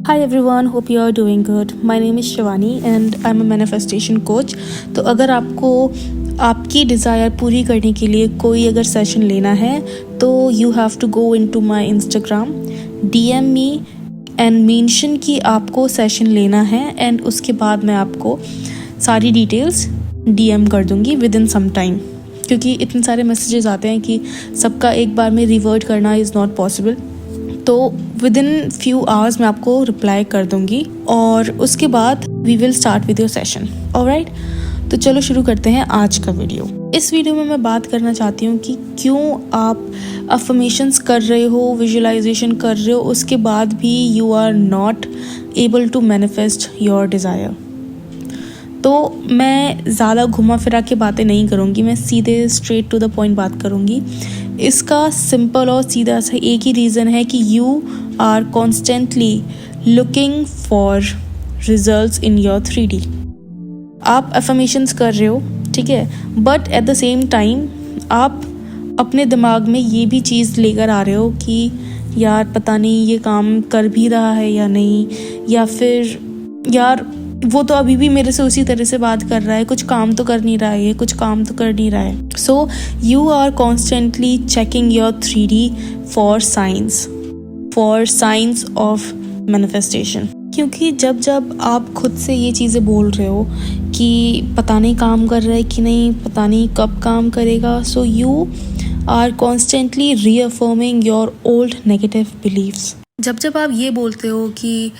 Hi everyone, hope you are doing good. My name is Shivani and I'm a manifestation coach. तो अगर आपको आपकी desire पूरी करने के लिए कोई अगर सेशन लेना है तो you have to go into my Instagram, DM me and mention कि आपको सेशन लेना है and उसके बाद मैं आपको सारी डिटेल्स DM कर दूँगी within some time. क्योंकि इतने सारे मैसेजेस आते हैं कि सबका एक बार में रिवर्ट करना इज़ नॉट पॉसिबल. तो विद इन फ्यू आवर्स मैं आपको रिप्लाई कर दूंगी और उसके बाद we will start with your session. Alright, तो चलो शुरू करते हैं आज का वीडियो. इस वीडियो में मैं बात करना चाहती हूँ कि क्यों आप अफर्मेशंस कर रहे हो, विजुअलाइजेशन कर रहे हो, उसके बाद भी you are not able to manifest your desire. तो मैं ज़्यादा घुमा फिरा के बातें नहीं करूँगी, मैं सीधे स्ट्रेट टू द पॉइंट बात करूँगी. इसका सिंपल और सीधा सा एक ही रीज़न है कि you are constantly looking for results in your 3D. आप अफर्मेशंस कर रहे हो, ठीक है, but at the same time आप अपने दिमाग में ये भी चीज़ लेकर आ रहे हो कि यार पता नहीं ये काम कर भी रहा है या नहीं, या फिर यार वो तो अभी भी मेरे से उसी तरह से बात कर रहा है, कुछ काम तो कर नहीं रहा है, कुछ काम तो कर नहीं रहा है. So you are constantly checking your 3D for science of manifestation. क्योंकि जब जब आप खुद से ये चीज़ें बोल रहे हो कि पता नहीं काम कर रहा है कि नहीं, पता नहीं कब काम करेगा, so you are constantly reaffirming your old negative beliefs. जब जब आप ये बोलते हो कि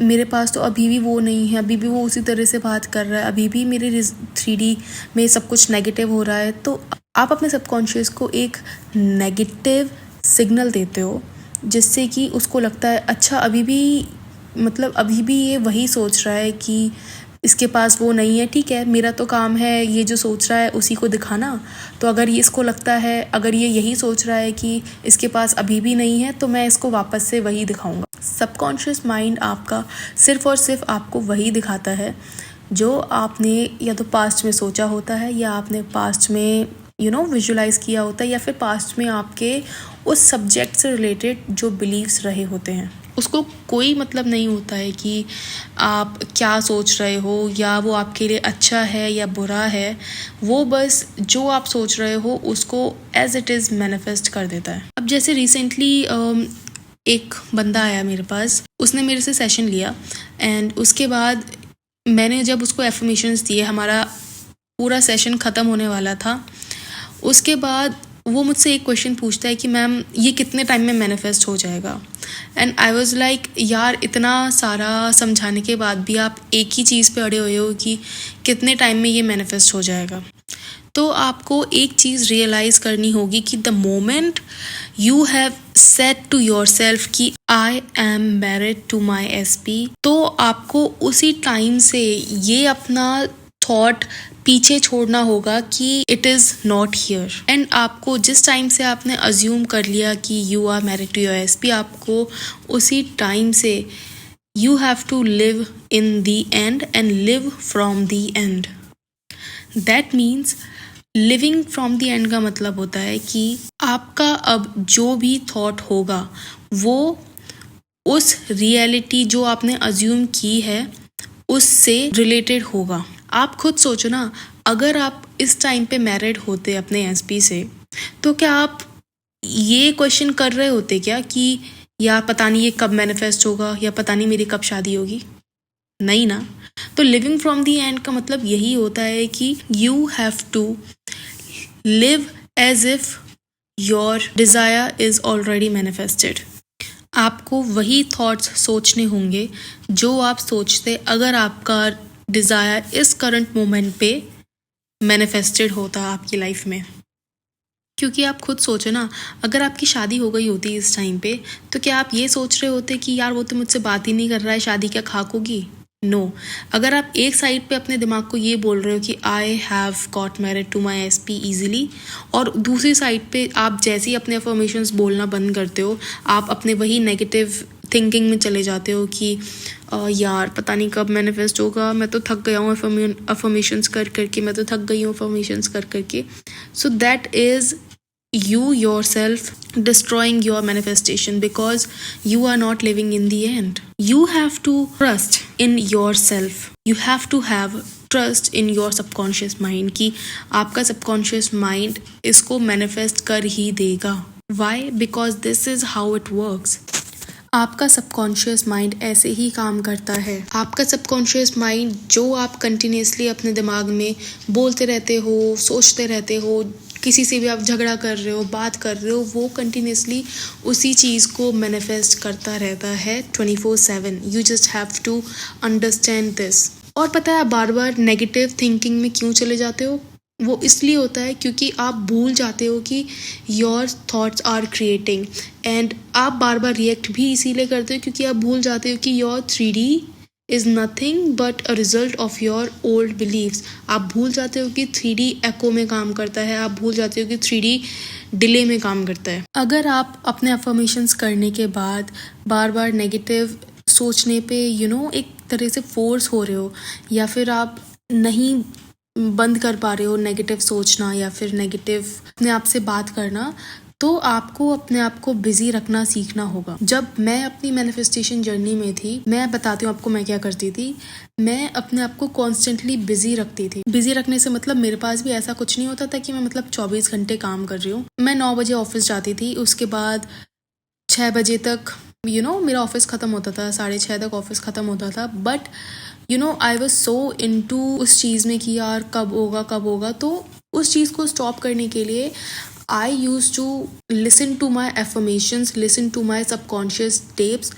मेरे पास तो अभी भी वो नहीं है, अभी भी वो उसी तरह से बात कर रहा है, अभी भी मेरे 3D में सब कुछ नेगेटिव हो रहा है, तो आप अपने सबकॉन्शियस को एक नेगेटिव सिग्नल देते हो जिससे कि उसको लगता है अच्छा अभी भी ये वही सोच रहा है कि इसके पास वो नहीं है, ठीक है, मेरा तो काम है ये जो सोच रहा है उसी को दिखाना. तो अगर ये इसको लगता है, अगर ये यही सोच रहा है कि इसके पास अभी भी नहीं है, तो मैं इसको वापस से वही दिखाऊंगा. सबकॉन्शियस माइंड आपका सिर्फ और सिर्फ आपको वही दिखाता है जो आपने या तो पास्ट में सोचा होता है, या आपने पास्ट में विजुलाइज किया होता है, या फिर पास्ट में आपके उस सब्जेक्ट से रिलेटेड जो बिलीव्स रहे होते हैं. उसको कोई मतलब नहीं होता है कि आप क्या सोच रहे हो या वो आपके लिए अच्छा है या बुरा है. वो बस जो आप सोच रहे हो उसको एज इट इज़ मैनिफेस्ट कर देता है. अब जैसे रिसेंटली एक बंदा आया मेरे पास, उसने मेरे से सेशन लिया एंड उसके बाद मैंने जब उसको एफर्मेशंस दिए, हमारा पूरा सेशन ख़त्म होने वाला था. उसके बाद वो मुझसे एक क्वेश्चन पूछता है कि मैम ये कितने टाइम में मैनिफेस्ट हो जाएगा. एंड आई वाज लाइक यार इतना सारा समझाने के बाद भी आप एक ही चीज़ पे अड़े हुए हो कि कितने टाइम में ये मैनिफेस्ट हो जाएगा. तो आपको एक चीज़ रियलाइज़ करनी होगी कि the moment you have set to yourself कि I am married to my SP, तो आपको उसी टाइम से ये अपना थॉट पीछे छोड़ना होगा कि it is not here. And आपको जिस टाइम से आपने अज्यूम कर लिया कि you are married to your SP, आपको उसी टाइम से you have to live in the end and live from the end. That means living from the end का मतलब होता है कि आपका अब जो भी थॉट होगा वो उस रियलिटी जो आपने अज्यूम की है उससे रिलेटेड होगा. आप खुद सोचो ना, अगर आप इस टाइम पे मैरिड होते अपने SP से, तो क्या आप ये क्वेश्चन कर रहे होते क्या कि यार पता नहीं ये कब मैनिफेस्ट होगा, या पता नहीं मेरी कब शादी होगी? नहीं ना. तो लिविंग फ्रॉम दी एंड का मतलब यही होता है कि you have to live as if your desire is already manifested. आपको वही थॉट्स सोचने होंगे जो आप सोचते अगर आपका डिज़ायर इस करंट मोमेंट पे मैनिफेस्टेड होता आपकी लाइफ में. क्योंकि आप खुद सोचो ना, अगर आपकी शादी हो गई होती इस टाइम पे, तो क्या आप ये सोच रहे होते कि यार वो तो मुझसे बात ही नहीं कर रहा है, शादी क्या खाक होगी? नो. अगर आप एक साइड पे अपने दिमाग को ये बोल रहे हो कि I have got married to my SP easily, और दूसरी साइड पे आप जैसे ही अपने अफर्मेशंस बोलना बंद करते हो, आप अपने वही नेगेटिव थिंकिंग में चले जाते हो कि यार पता नहीं कब मैनिफेस्ट होगा, मैं तो थक गया हूँ अफर्मेशंस कर करके, मैं तो थक गई हूँ अफर्मेशंस कर करके. So that is you yourself destroying your manifestation because you are not living in the end. You have to trust in yourself. You have to have trust in your subconscious mind कि आपका subconscious mind इसको manifest कर ही देगा. Why? Because this is how it works. आपका subconscious mind ऐसे ही काम करता है. आपका सबकॉन्शियस माइंड जो आप कंटिन्यूसली अपने दिमाग में बोलते रहते हो, सोचते रहते हो, किसी से भी आप झगड़ा कर रहे हो, बात कर रहे हो, वो कंटिन्यूसली उसी चीज़ को मैनिफेस्ट करता रहता है 24/7. You just have to understand this. और पता है आप बार बार नेगेटिव थिंकिंग में क्यों चले जाते हो? वो इसलिए होता है क्योंकि आप भूल जाते हो कि your thoughts are creating. And आप बार बार रिएक्ट भी इसीलिए करते हो क्योंकि आप भूल जाते हो कि your 3D is nothing but a result of your old believes. आप भूल जाते हो कि 3D एको में काम करता है. आप भूल जाते हो कि 3D डिले में काम करता है. अगर आप अपने अफर्मेशंस करने के बाद बार बार नेगेटिव सोचने पे एक तरह से फोर्स हो रहे हो, या फिर आप नहीं बंद कर पा रहे हो नेगेटिव सोचना या फिर नेगेटिव अपने आप से बात करना, तो आपको अपने आप को बिजी रखना सीखना होगा. जब मैं अपनी मैनिफेस्टेशन जर्नी में थी, मैं बताती हूँ आपको मैं क्या करती थी. मैं अपने आप को कॉन्स्टेंटली बिजी रखती थी. बिजी रखने से मतलब मेरे पास भी ऐसा कुछ नहीं होता था कि मैं 24 घंटे काम कर रही हूँ. मैं 9 बजे ऑफिस जाती थी, उसके बाद 6 बजे तक मेरा ऑफिस ख़त्म होता था, 6:30 तक ऑफिस ख़त्म होता था. But I was so into उस चीज़ में कि यार कब होगा. तो उस चीज़ को स्टॉप करने के लिए I use to listen to my affirmations, listen to my subconscious tapes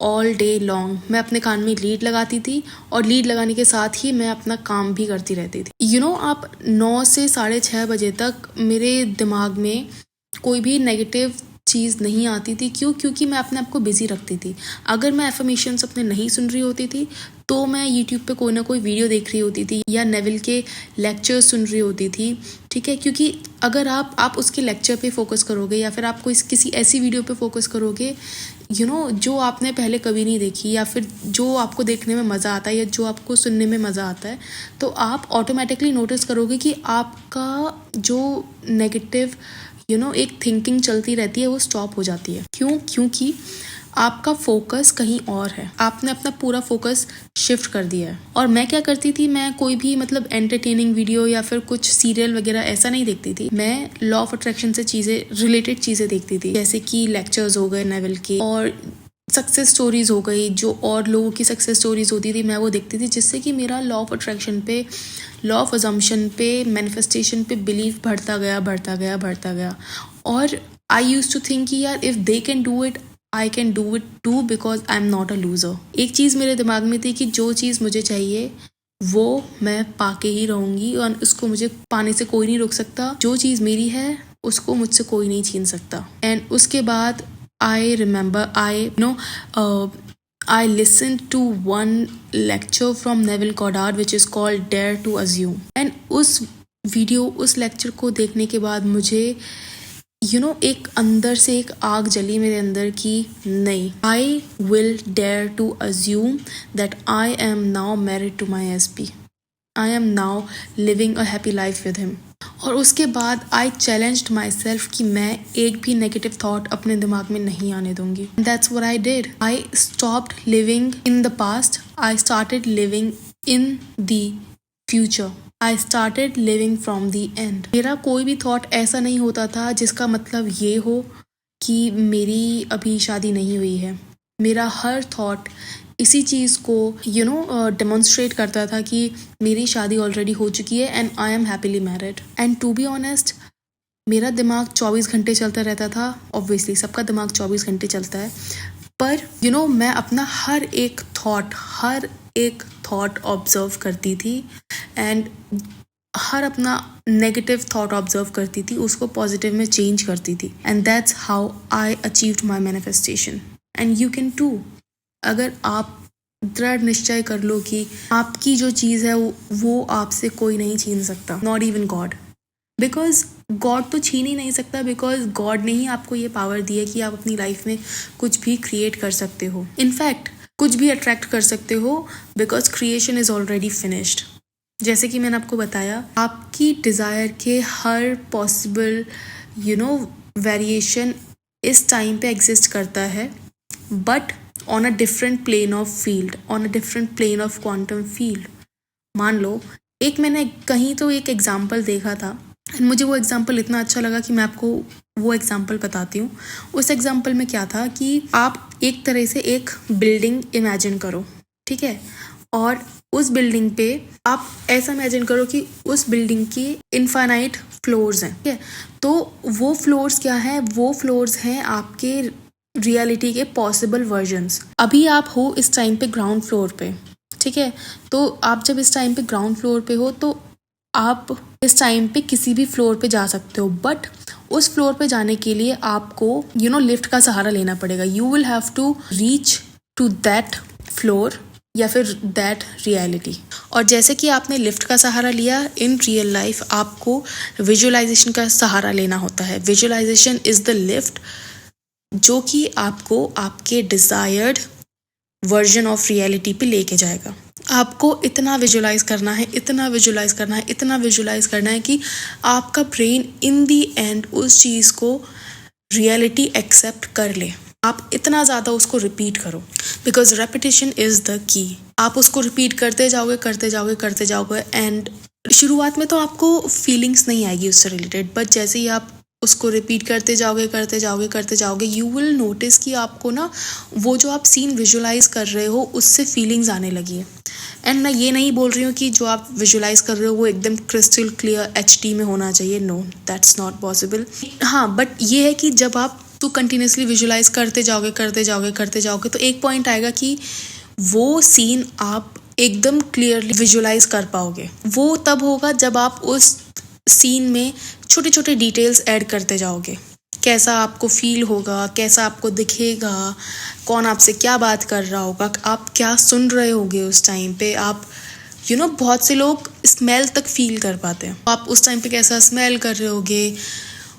all day long. मैं अपने कान में लीड लगाती थी और लीड लगाने के साथ ही मैं अपना काम भी करती रहती थी. आप 9 से 6:30 बजे तक मेरे दिमाग में कोई भी नेगेटिव चीज़ नहीं आती थी. क्योंकि मैं अपने आप को बिजी रखती थी. अगर मैं एफर्मेशंस अपने नहीं सुन रही होती थी तो मैं यूट्यूब पे कोई ना कोई वीडियो देख रही होती थी या नेविल के लेक्चर्स सुन रही होती थी. ठीक है, क्योंकि अगर आप उसके लेक्चर पे फोकस करोगे या फिर आप किसी ऐसी वीडियो पे फोकस करोगे जो आपने पहले कभी नहीं देखी, या फिर जो आपको देखने में मज़ा आता है या जो आपको सुनने में मज़ा आता है, तो आप ऑटोमेटिकली नोटिस करोगे कि आपका जो नेगेटिव एक थिंकिंग चलती रहती है वो स्टॉप हो जाती है. क्योंकि आपका फोकस कहीं और है. आपने अपना पूरा फोकस शिफ्ट कर दिया है. और मैं क्या करती थी, मैं कोई भी एंटरटेनिंग वीडियो या फिर कुछ सीरियल वगैरह ऐसा नहीं देखती थी. मैं लॉ ऑफ अट्रैक्शन से रिलेटेड चीज़ें देखती थी, जैसे कि लेक्चर्स हो गए नेविल के, और सक्सेस स्टोरीज हो गई. जो और लोगों की सक्सेस स्टोरीज होती थी मैं वो देखती थी, जिससे कि मेरा लॉ ऑफ अट्रैक्शन पे, लॉ ऑफ अजम्पशन पे, मैनिफेस्टेशन पे बिलीव बढ़ता गया. और आई यूज टू थिंक कि यार if they can do it, I can do it too, because I am not a loser. एक चीज़ मेरे दिमाग में थी कि जो चीज़ मुझे चाहिए वो मैं पाके ही रहूँगी और उसको मुझे पाने से कोई नहीं रोक सकता. जो चीज़ मेरी है उसको मुझसे कोई नहीं छीन सकता. एंड उसके बाद I remember I listened to one lecture from Neville Goddard which is called Dare to Assume. And उस लेक्चर को देखने के बाद मुझे एक अंदर से एक आग जली मेरे अंदर की नहीं, I will dare to assume that I am now married to my SP. I am now living a happy life with him. और उसके बाद आई चैलेंज्ड माई सेल्फ कि मैं एक भी नेगेटिव थॉट अपने दिमाग में नहीं आने दूंगी. That's what I did. I stopped living in the past. I started living in the future. I started living from the end. मेरा कोई भी थॉट ऐसा नहीं होता था जिसका मतलब ये हो कि मेरी अभी शादी नहीं हुई है. मेरा हर थॉट इसी चीज़ को डेमोन्स्ट्रेट करता था कि मेरी शादी ऑलरेडी हो चुकी है and I am happily married. And to be honest, मेरा दिमाग 24 घंटे चलता रहता था. ऑब्वियसली सबका दिमाग 24 घंटे चलता है, पर मैं अपना हर एक थॉट ऑब्जर्व करती थी एंड हर अपना नेगेटिव थॉट ऑब्जर्व करती थी, उसको पॉजिटिव में चेंज करती थी. And that's how I achieved my manifestation. And you can too. अगर आप दृढ़ निश्चय कर लो कि आपकी जो चीज़ है वो आपसे कोई नहीं छीन सकता, not even God. Because God तो छीन ही नहीं सकता, बिकॉज गॉड ने ही आपको ये पावर दी है कि आप अपनी लाइफ में कुछ भी क्रिएट कर सकते हो. इनफैक्ट कुछ भी अट्रैक्ट कर सकते हो, because creation is already finished. जैसे कि मैंने आपको बताया, आपकी डिज़ायर के हर पॉसिबल वेरिएशन इस टाइम पे एग्जिस्ट करता है, but on a different plane of field, on a different plane of quantum field. मान लो एक मैंने कहीं तो एक एग्जाम्पल देखा था, एंड मुझे वो एग्जाम्पल इतना अच्छा लगा कि मैं आपको वो एग्जाम्पल बताती हूँ। उस एग्जाम्पल में क्या था कि आप एक तरह से एक बिल्डिंग इमेजिन करो, ठीक है, और उस बिल्डिंग पे आप ऐसा इमेजिन करो कि उस बिल्डिंग की इनफाइनाइट फ्लोर्स हैं, ठीक है। तो वो फ्लोर्स क्या है, वो फ्लोर्स हैं आपके रियलिटी के पॉसिबल वर्जन्स। अभी आप हो इस टाइम पे ग्राउंड फ्लोर पे, ठीक है। तो आप जब इस टाइम पे ग्राउंड फ्लोर पे हो तो आप इस टाइम पे किसी भी फ्लोर पे जा सकते हो, बट उस फ्लोर पे जाने के लिए आपको लिफ्ट का सहारा लेना पड़ेगा। You will have to reach to that floor या फिर दैट रियलिटी। और जैसे कि आपने लिफ्ट का सहारा लिया, इन रियल लाइफ आपको विजुअलाइजेशन का सहारा लेना होता है। विजुअलाइजेशन इज द लिफ्ट जो कि आपको आपके डिजायर्ड वर्जन ऑफ रियलिटी पे लेके जाएगा। आपको इतना विजुअलाइज करना है, इतना विजुअलाइज करना है, इतना विजुअलाइज करना है कि आपका ब्रेन इन दी एंड उस चीज़ को रियलिटी एक्सेप्ट कर ले। आप इतना ज़्यादा उसको रिपीट करो, because repetition is the key. आप उसको रिपीट करते जाओगे, करते जाओगे, करते जाओगे, एंड शुरुआत में तो आपको फीलिंग्स नहीं आएगी उससे रिलेटेड, बट जैसे ही आप उसको रिपीट करते जाओगे, करते जाओगे, करते जाओगे, यू विल नोटिस कि आपको ना वो जो आप सीन विजुअलाइज कर रहे हो उससे फीलिंग्स आने लगी है। एंड मैं ये नहीं बोल रही हूँ कि जो आप विजुअलाइज कर रहे हो वो एकदम क्रिस्टल क्लियर HD में होना चाहिए, नो, दैट्स नॉट पॉसिबल। हाँ, बट ये है कि जब आप तो कंटिन्यूसली विजुअलाइज करते जाओगे, करते जाओगे, करते जाओगे, तो एक पॉइंट आएगा कि वो सीन आप एकदम क्लियरली विजुअलाइज कर पाओगे। वो तब होगा जब आप उस सीन में छोटे छोटे डिटेल्स ऐड करते जाओगे। कैसा आपको फील होगा, कैसा आपको दिखेगा, कौन आपसे क्या बात कर रहा होगा, आप क्या सुन रहे होगे उस टाइम पे। आप बहुत से लोग स्मेल तक फील कर पाते हैं, आप उस टाइम पे कैसा स्मेल कर रहे होगे,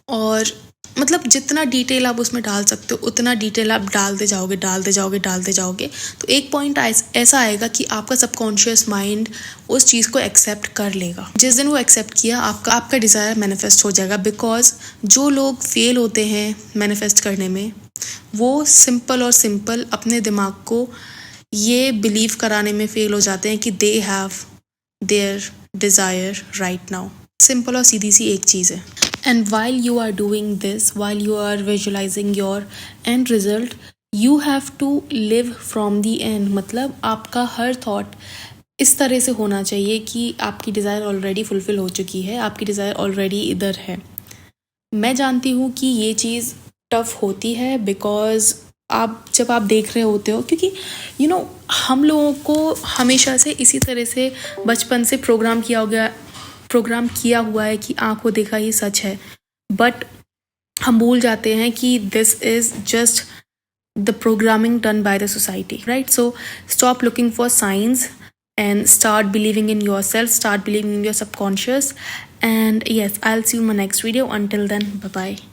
और मतलब जितना डिटेल आप उसमें डाल सकते हो उतना डिटेल आप डालते जाओगे, डालते जाओगे, डालते जाओगे, तो एक पॉइंट ऐसा आएगा कि आपका सबकॉन्शियस माइंड उस चीज़ को एक्सेप्ट कर लेगा। जिस दिन वो एक्सेप्ट किया, आपका डिज़ायर मैनिफेस्ट हो जाएगा। बिकॉज जो लोग फेल होते हैं मैनिफेस्ट करने में, वो सिंपल और सिंपल अपने दिमाग को ये बिलीव कराने में फेल हो जाते हैं कि they have their desire right now. Simple और सीधी सी एक चीज़ है। And while you are doing this, while you are visualizing your end result, you have to live from the end। मतलब आपका हर थॉट इस तरह से होना चाहिए कि आपकी डिज़ायर ऑलरेडी फुलफिल हो चुकी है, आपकी डिज़ायर ऑलरेडी इधर है। मैं जानती हूँ कि ये चीज़ टफ होती है, बिकॉज जब आप देख रहे होते हो, क्योंकि हम लोगों को हमेशा से इसी तरह से बचपन से प्रोग्राम किया हुआ है कि आंखों देखा ये सच है, बट हम भूल जाते हैं कि this is just the programming done by the society, right? So stop looking for science and start believing in yourself, start believing in your subconscious, and yes, I'll see you in my next video. Until then, bye bye.